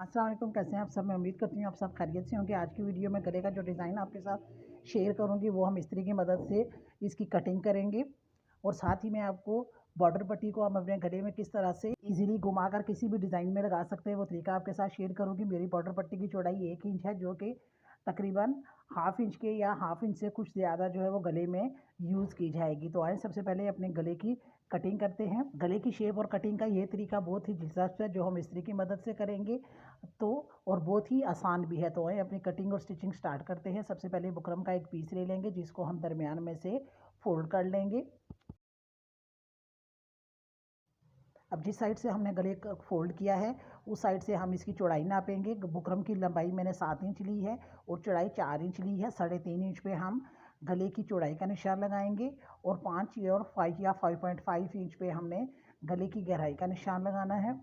अस्सलाम वालेकुम, कैसे हैं आप सब। मैं उम्मीद करती हूँ आप सब खैरियत से होंगे। आज की वीडियो में गले का जो डिज़ाइन आपके साथ शेयर करूँगी वो हम इस्त्री की मदद से इसकी कटिंग करेंगे और साथ ही मैं आपको बॉर्डर पट्टी को हम अपने गले में किस तरह से इजीली घुमाकर किसी भी डिज़ाइन में लगा सकते हैं वो तरीका आपके साथ शेयर करूँगी। मेरी बॉर्डर पट्टी की चौड़ाई 1 इंच है, जो कि तकरीबन हाफ इंच के या हाफ इंच से कुछ ज़्यादा जो है वो गले में यूज़ की जाएगी। तो आइए सबसे पहले अपने गले की कटिंग करते हैं। गले की शेप और कटिंग का ये तरीका बहुत ही दिलचस्प है जो हम इस्त्री की मदद से करेंगे तो और बहुत ही आसान भी है। तो आइए अपनी कटिंग और स्टिचिंग स्टार्ट करते हैं। सबसे पहले बुकरम का एक पीस ले लेंगे जिसको हम दरमियान में से फोल्ड कर लेंगे। अब जिस साइड से हमने गले का फोल्ड किया है उस साइड से हम इसकी चौड़ाई नापेंगे। बुकरम की लंबाई मैंने 7 इंच ली है और चौड़ाई 4 इंच ली है। 3.5 इंच पे हम गले की चौड़ाई का निशान लगाएंगे और 5 और 5 या 5.5 इंच पे हमने गले की गहराई का निशान लगाना है।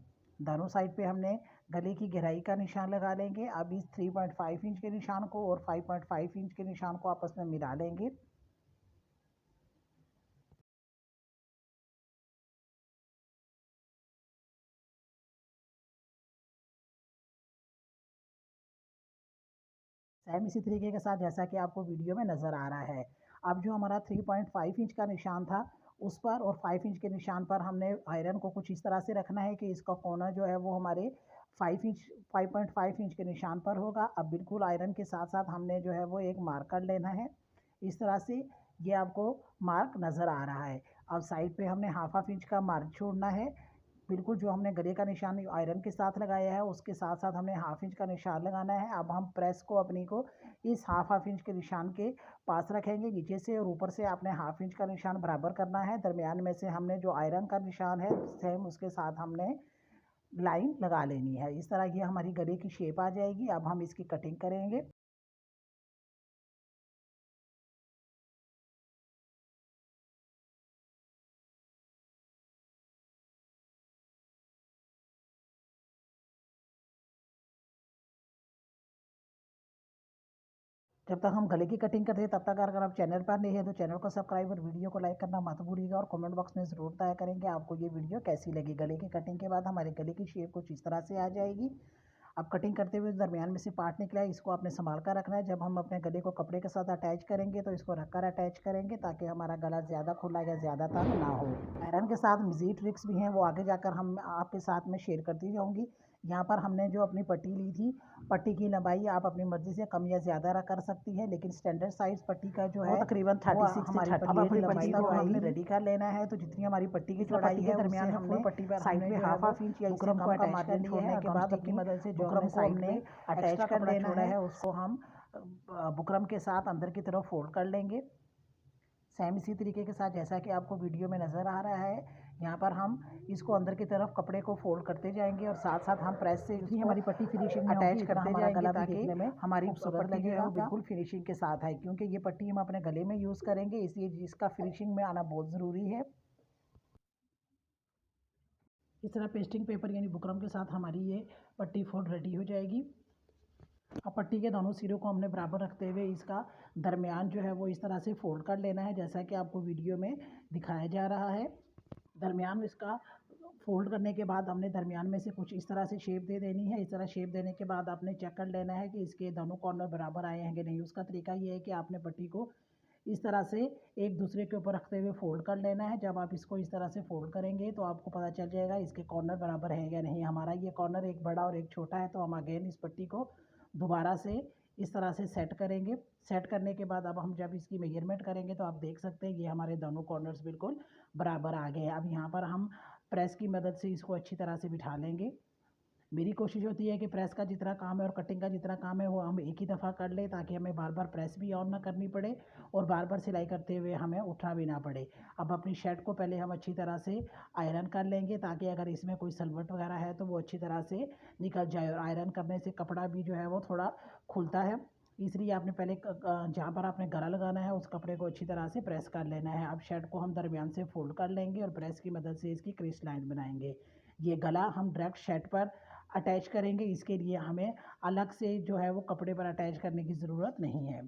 दोनों साइड पे हमने गले की गहराई का निशान लगा लेंगे। अब इस 3.5 इंच के निशान को और 5.5 इंच के निशान को आपस में मिला लेंगे। सेम इसी तरीके के साथ जैसा कि आपको वीडियो में नज़र आ रहा है। अब जो हमारा 3.5 इंच का निशान था उस पर और 5 इंच के निशान पर हमने आयरन को कुछ इस तरह से रखना है कि इसका कोना जो है वो हमारे 5.5 इंच के निशान पर होगा। अब बिल्कुल आयरन के साथ साथ हमने जो है वो एक मार्कर लेना है। इस तरह से ये आपको मार्क नज़र आ रहा है। अब साइड पे हमने हाफ इंच का मार्क छोड़ना है। बिल्कुल जो हमने गले का निशान आयरन के साथ लगाया है उसके साथ साथ हमने हाफ इंच का निशान लगाना है। अब हम प्रेस को अपनी को इस हाफ इंच के निशान के पास रखेंगे नीचे से और ऊपर से आपने हाफ इंच का निशान बराबर करना है। दरमियान में से हमने जो आयरन का निशान है सेम उसके साथ हमने लाइन लगा लेनी है। इस तरह ये हमारी गले की शेप आ जाएगी। अब हम इसकी कटिंग करेंगे। जब तक हम गले की कटिंग करते हैं तब तक अगर आप चैनल पर नहीं है तो चैनल को सब्सक्राइब और वीडियो को लाइक करना मत भूलिएगा और कमेंट बॉक्स में ज़रूर बताया करेंगे आपको ये वीडियो कैसी लगी। गले की कटिंग के बाद हमारे गले की शेप कुछ इस तरह से आ जाएगी। अब कटिंग करते हुए दरमियान में से पार्ट निकला है इसको आपने संभाल कर रखना है। जब हम अपने गले को कपड़े के साथ अटैच करेंगे तो इसको रखकर अटैच करेंगे ताकि हमारा गला ज़्यादा खुला या ज़्यादा तंग ना हो। आयरन के साथ मज़ीद ट्रिक्स भी हैं वो आगे जाकर हम आपके साथ में शेयर करती जाऊँगी। यहाँ पर हमने जो अपनी पट्टी ली थी, पट्टी की लंबाई आप अपनी मर्ज़ी से कम या ज़्यादा कर सकती हैं, लेकिन स्टैंडर्ड साइज़ पट्टी का जो है तकरीबन 36 से 38 की लंबाई को हमने रेडी कर लेना है। तो जितनी हमारी पट्टी की चौड़ाई है दरमियान में हमने पट्टी पर साइड में हाफ इंच या इससे कम का मार्जिन छोड़ने के बाद अपनी मदद से जो हमने साइड में अटैच कर देना है उसको हम बुकरम के साथ अंदर की तरफ फोल्ड कर लेंगे। सेम इसी तरीके के साथ जैसा कि आपको वीडियो में नज़र आ रहा है यहाँ पर हम इसको अंदर की तरफ कपड़े को फोल्ड करते जाएंगे और साथ साथ हम प्रेस से ही हमारी पट्टी फिनिशिंग में अटैच करते जाएंगे ताकि देखने में हमारी पट्टी जो है वो बिल्कुल फिनिशिंग के साथ है, क्योंकि ये पट्टी हम अपने गले में यूज़ करेंगे इसलिए इसका फिनिशिंग में आना बहुत ज़रूरी है। इस तरह पेस्टिंग पेपर यानी बुकरम के साथ हमारी ये पट्टी फोल्ड रेडी हो जाएगी। अब पट्टी के दोनों सिरों को हमने बराबर रखते हुए इसका दरमियान जो है वो इस तरह से फोल्ड कर लेना है जैसा कि आपको वीडियो में दिखाया जा रहा है। दरमियान में इसका फोल्ड करने के बाद हमने दरमियान में से कुछ इस तरह से शेप दे देनी है। इस तरह शेप देने के बाद आपने चेक कर लेना है कि इसके दोनों कॉर्नर बराबर आए हैं कि नहीं। उसका तरीका ये है कि आपने पट्टी को इस तरह से एक दूसरे के ऊपर रखते हुए फोल्ड कर लेना है। जब आप इसको इस तरह से फोल्ड करेंगे तो आपको पता चल जाएगा इसके कॉर्नर बराबर है या नहीं। हमारा ये कॉर्नर एक बड़ा और एक छोटा है तो हम अगेन इस पट्टी को दोबारा से इस तरह से सेट करेंगे। सेट करने के बाद अब हम जब इसकी मेजरमेंट करेंगे तो आप देख सकते हैं ये हमारे दोनों कॉर्नर्स बिल्कुल बराबर आ गए। अब यहाँ पर हम प्रेस की मदद से इसको अच्छी तरह से बिठा लेंगे। मेरी कोशिश होती है कि प्रेस का जितना काम है और कटिंग का जितना काम है वो हम एक ही दफ़ा कर लें ताकि हमें बार बार प्रेस भी ऑन ना करनी पड़े और बार बार सिलाई करते हुए हमें उठना भी ना पड़े। अब अपनी शर्ट को पहले हम अच्छी तरह से आयरन कर लेंगे ताकि अगर इसमें कोई सलवट वगैरह है तो वो अच्छी तरह से निकल जाए और आयरन करने से कपड़ा भी जो है वो थोड़ा खुलता है। इसलिए आपने पहले जहाँ पर आपने गला लगाना है उस कपड़े को अच्छी तरह से प्रेस कर लेना है। अब शर्ट को हम दरमियान से फोल्ड कर लेंगे और प्रेस की मदद से इसकी क्रीज लाइन बनाएंगे। ये गला हम डायरेक्ट शर्ट पर अटैच करेंगे, इसके लिए हमें अलग से जो है वो कपड़े पर अटैच करने की ज़रूरत नहीं है।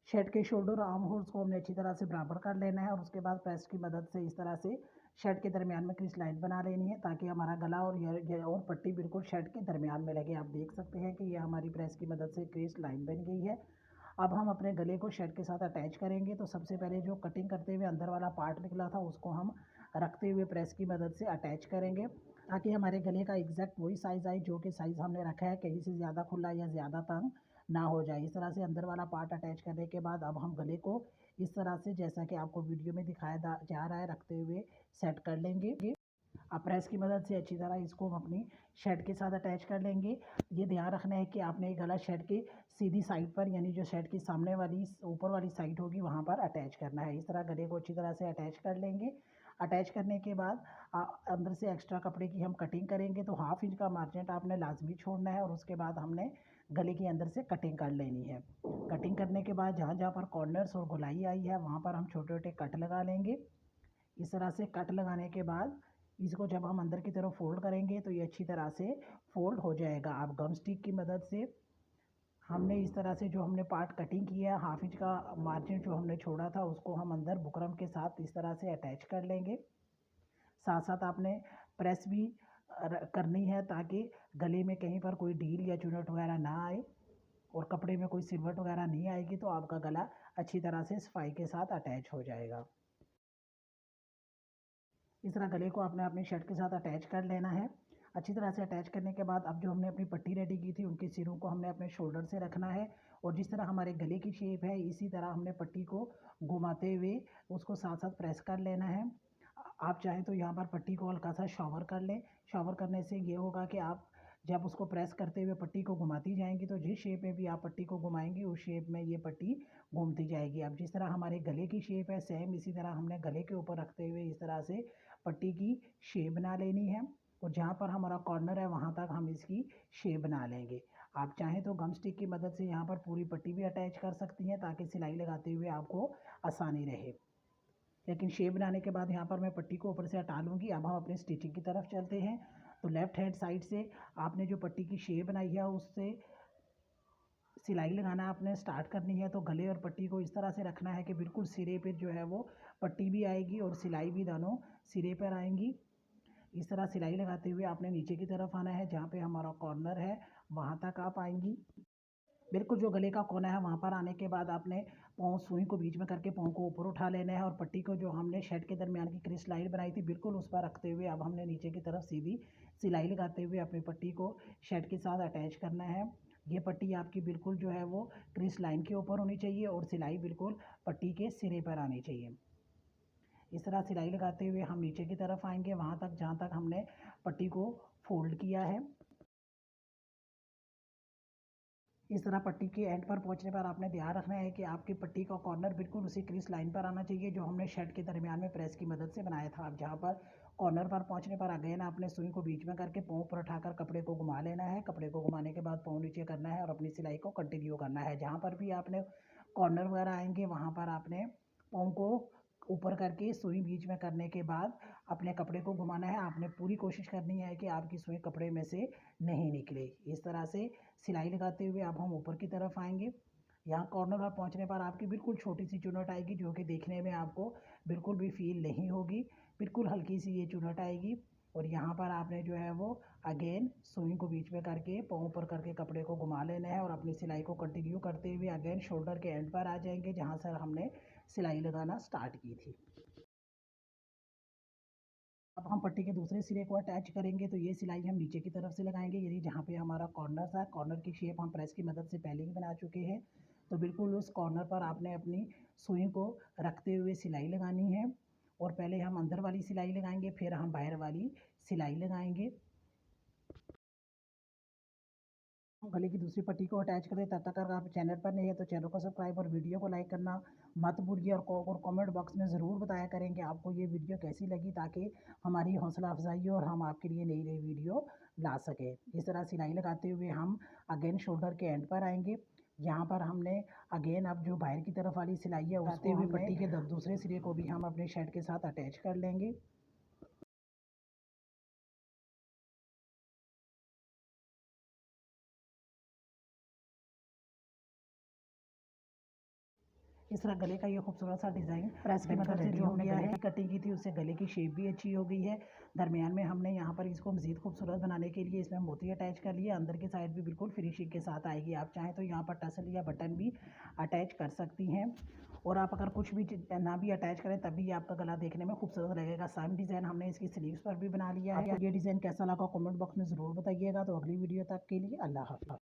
शर्ट के शोल्डर आर्म होल्स को हमने अच्छी तरह से बराबर कर लेना है और उसके बाद प्रेस की मदद से इस तरह से शर्ट के दरमियान में क्रीज लाइन बना लेनी है ताकि हमारा गला और ये और पट्टी बिल्कुल शर्ट के दरमियान में लगे। आप देख सकते हैं कि ये हमारी प्रेस की मदद से क्रीज लाइन बन गई है। अब हम अपने गले को शर्ट के साथ अटैच करेंगे। तो सबसे पहले जो कटिंग करते हुए अंदर वाला पार्ट निकला था उसको हम रखते हुए प्रेस की मदद से अटैच करेंगे ताकि हमारे गले का एग्जैक्ट वही साइज़ आए जो कि साइज़ हमने रखा है, कहीं से ज़्यादा खुला या ज़्यादा तंग ना हो जाए। इस तरह से अंदर वाला पार्ट अटैच करने के बाद अब हम गले को इस तरह से, जैसा कि आपको वीडियो में दिखाया जा रहा है, रखते हुए सेट कर लेंगे। अब प्रेस की मदद से अच्छी तरह इसको हम अपनी शर्ट के साथ अटैच कर लेंगे। ये ध्यान रखना है कि आपने गला शर्ट के सीधी साइड पर, यानी जो शर्ट की सामने वाली ऊपर वाली साइड होगी वहाँ पर अटैच करना है। इस तरह गले को अच्छी तरह से अटैच कर लेंगे। अटैच करने के बाद अंदर से एक्स्ट्रा कपड़े की हम कटिंग करेंगे। तो 1/2 इंच का मार्जिन आपने लाजमी छोड़ना है और उसके बाद हमने गले के अंदर से कटिंग कर लेनी है। कटिंग करने के बाद जहाँ जहाँ पर कॉर्नर्स और गोलाई आई है वहाँ पर हम छोटे छोटे कट लगा लेंगे। इस तरह से कट लगाने के बाद इसको जब हम अंदर की तरफ फोल्ड करेंगे तो ये अच्छी तरह से फोल्ड हो जाएगा। आप गम स्टिक की मदद से हमने इस तरह से जो हमने पार्ट कटिंग किया है, 1/2 इंच का मार्जिन जो हमने छोड़ा था उसको हम अंदर बुकरम के साथ इस तरह से अटैच कर लेंगे। साथ साथ आपने प्रेस भी करनी है ताकि गले में कहीं पर कोई ढील या चुनट वगैरह ना आए और कपड़े में कोई सिलवट वगैरह नहीं आएगी, तो आपका गला अच्छी तरह से सफाई के साथ अटैच हो जाएगा। इस तरह गले को आपने अपनी शर्ट के साथ अटैच कर लेना है। अच्छी तरह से अटैच करने के बाद अब जो हमने अपनी पट्टी रेडी की थी उनके सिरों को हमने अपने शोल्डर से रखना है और जिस तरह हमारे गले की शेप है इसी तरह हमने पट्टी को घुमाते हुए उसको साथ साथ प्रेस कर लेना है। आप चाहें तो यहाँ पर पट्टी को हल्का सा शॉवर कर लें। शॉवर करने से ये होगा कि आप जब उसको प्रेस करते हुए पट्टी को घुमाती जाएंगी तो जिस शेप में भी आप पट्टी को घुमाएंगी उस शेप में ये पट्टी घूमती जाएगी। अब जिस तरह हमारे गले की शेप है सेम इसी तरह हमने गले के ऊपर रखते हुए इस तरह से पट्टी की शेप बना लेनी है और जहाँ पर हमारा कॉर्नर है वहाँ तक हम इसकी शेप बना लेंगे। आप चाहें तो गम स्टिक की मदद से यहाँ पर पूरी पट्टी भी अटैच कर सकती हैं ताकि सिलाई लगाते हुए आपको आसानी रहे। लेकिन शेप बनाने के बाद यहाँ पर मैं पट्टी को ऊपर से हटा लूँगी। अब हम अपनी स्टिचिंग की तरफ चलते हैं। तो लेफ़्ट हैंड साइड से आपने जो पट्टी की शेप बनाई है उससे सिलाई लगाना आपने स्टार्ट करनी है। तो गले और पट्टी को इस तरह से रखना है कि बिल्कुल सिरे पे जो है वो पट्टी भी आएगी और सिलाई भी दोनों सिरे पर आएंगी। इस तरह सिलाई लगाते हुए आपने नीचे की तरफ आना है, जहाँ पे हमारा कॉर्नर है वहाँ तक आप आएंगी। बिल्कुल जो गले का कोना है वहाँ पर आने के बाद आपने पाँव सुई को बीच में करके पाँव को ऊपर उठा लेना है और पट्टी को जो हमने शर्ट के दरमियान की क्रीज लाइन बनाई थी बिल्कुल उस पर रखते हुए अब हमने नीचे की तरफ सीधी सिलाई लगाते हुए अपनी पट्टी को शर्ट के साथ अटैच करना है। ये पट्टी आपकी बिल्कुल जो है वो क्रीज लाइन के ऊपर होनी चाहिए और सिलाई बिल्कुल पट्टी के सिरे पर आनी चाहिए। इस तरह सिलाई लगाते हुए हम नीचे की तरफ आएंगे वहाँ तक जहाँ तक हमने पट्टी को फोल्ड किया है। इस तरह पट्टी के एंड पर पहुंचने पर आपने ध्यान रखना है कि आपकी पट्टी का कॉर्नर बिल्कुल उसी क्रीज लाइन पर आना चाहिए जो हमने शर्ट के दरमियान में प्रेस की मदद से बनाया था। अब जहाँ पर कॉर्नर पर पहुंचने पर अगेन आपने सुई को बीच में करके पाँव पर उठाकर कपड़े को घुमा लेना है। कपड़े को घुमाने के बाद पाँव नीचे करना है और अपनी सिलाई को कंटिन्यू करना है। जहाँ पर भी आपने कॉर्नर वगैरह आएंगे वहाँ पर आपने पाँव को ऊपर करके सुई बीच में करने के बाद अपने कपड़े को घुमाना है। आपने पूरी कोशिश करनी है कि आपकी सुई कपड़े में से नहीं निकले। इस तरह से सिलाई लगाते हुए अब हम ऊपर की तरफ आएंगे। यहाँ कॉर्नर पर पहुँचने पर आपकी बिल्कुल छोटी सी चुनट आएगी जो कि देखने में आपको बिल्कुल भी फील नहीं होगी, बिल्कुल हल्की सी ये चुनट आएगी। और यहाँ पर आपने जो है वो अगेन सुई को बीच में करके पाँव पर करके कपड़े को घुमा लेना है और अपनी सिलाई को कंटिन्यू करते हुए अगेन शोल्डर के एंड पर आ जाएंगे जहाँ से हमने सिलाई लगाना स्टार्ट की थी। अब हम पट्टी के दूसरे सिरे को अटैच करेंगे। तो ये सिलाई हम नीचे की तरफ से लगाएंगे, यानी जहाँ पे हमारा कॉर्नर था, कॉर्नर की शेप हम प्रेस की मदद से पहले ही बना चुके हैं। तो बिल्कुल उस कॉर्नर पर आपने अपनी सुई को रखते हुए सिलाई लगानी है और पहले हम अंदर वाली सिलाई लगाएंगे फिर हम बाहर वाली सिलाई लगाएंगे। गले की दूसरी पट्टी को अटैच करें। तब तक अगर आप चैनल पर नहीं है तो चैनल को सब्सक्राइब और वीडियो को लाइक करना मत भूलिए और कमेंट बॉक्स में ज़रूर बताया करें कि आपको ये वीडियो कैसी लगी ताकि हमारी हौसला अफजाई हो और हम आपके लिए नई नई वीडियो ला सकें। इस तरह सिलाई लगाते हुए हम अगेन शोल्डर के एंड पर आएंगे। यहाँ पर हमने अगेन अब जो बाहर की तरफ वाली सिलाई है उसको हुए पट्टी के दूसरे सिरे को भी हम अपने शर्ट के साथ अटैच कर लेंगे। इस तरह गले का ये खूबसूरत सा डिज़ाइन प्रेस की मदद से जो हमने गले की कटिंग की थी उससे गले की शेप भी अच्छी हो गई है। दरमियान में हमने यहाँ पर इसको मज़ीद खूबसूरत बनाने के लिए इसमें मोती अटैच कर लिए। अंदर की साइड भी बिल्कुल फिनिशिंग के साथ आएगी। आप चाहें तो यहाँ पर टसल या बटन भी अटैच कर सकती हैं, और आप अगर कुछ भी ना भी अटैच करें तब भी आपका गला देखने में खूबसूरत लगेगा। सेम डिज़ाइन हमने इसकी स्लीव्स पर भी बना लिया है। ये डिज़ाइन कैसा लगा कमेंट बॉक्स में ज़रूर बताइएगा। तो अगली वीडियो तक के लिए अल्लाह हाफ़िज़।